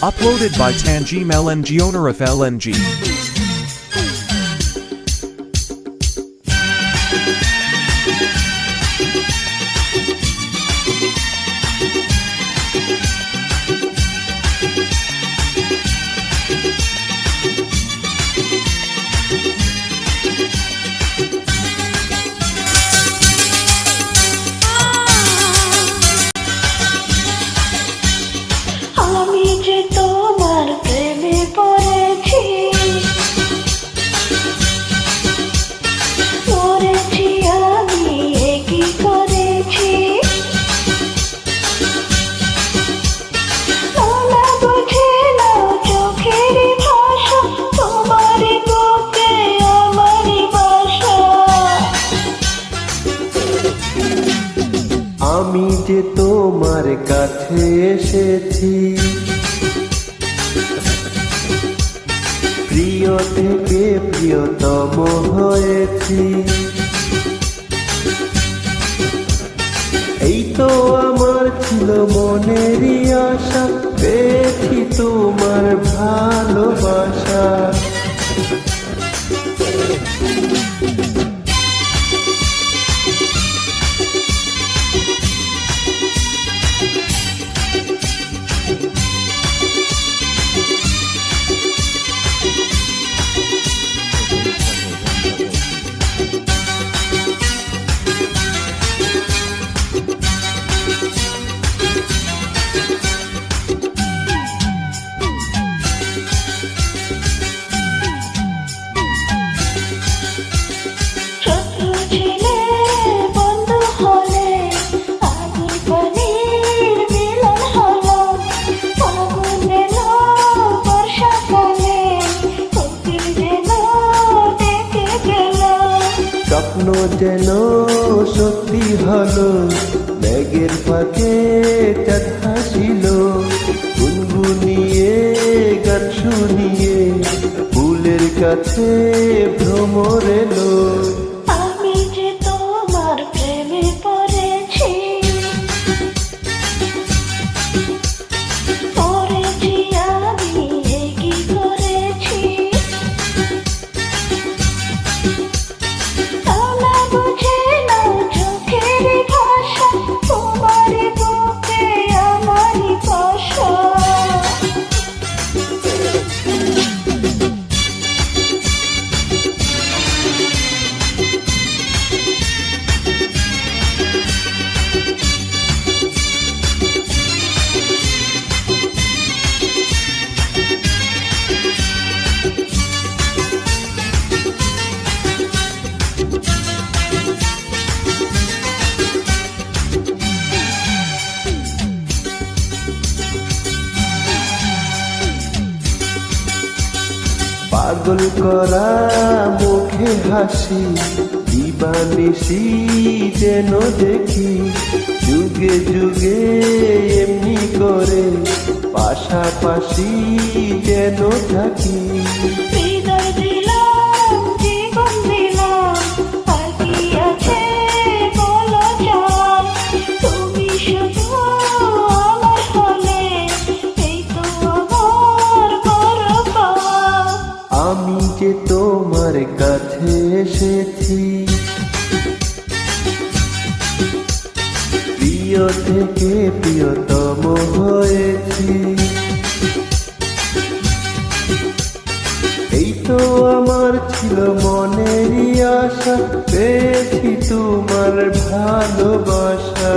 Uploaded by Tanjim LNG, owner of LNG. আমি যে তোমার কাছে এসেছি, প্রিয় থেকে প্রিয়তম হয়েছি। এই তো আমার ছিল মনেরই আশা, পেয়েছি তোমার ভালোবাসা। স্বপ্ন যেন সত্যি হলো, মেঘের ফাঁকে চাঁদ হাসিল, গুনগুনিয়ে গান শুনিয়ে ফুলের কাছে ভ্রমর এলো। আমি যে তোমার প্রেমে পড়েছি, পড়েছি আমি কি করেছি, পাগল করা মুখে হাসি, দিবানিশি যেন দেখি, যুগে যুগে এমনি করে পাশাপাশি যেন থাকি। হৃদয় দিলাম, জীবন দিলাম, আর কি আছে বলো চাই, তুমি শুধু আমার হলে, এই তো আমার বড় পাওয়া। আমি যে তোমার কাছে এসেছি, প্রিয় থেকে প্রিয়তম হয়েছি। এই তো আমার ছিল মনেরই আশা, পেয়েছি তোমার ভালোবাসা।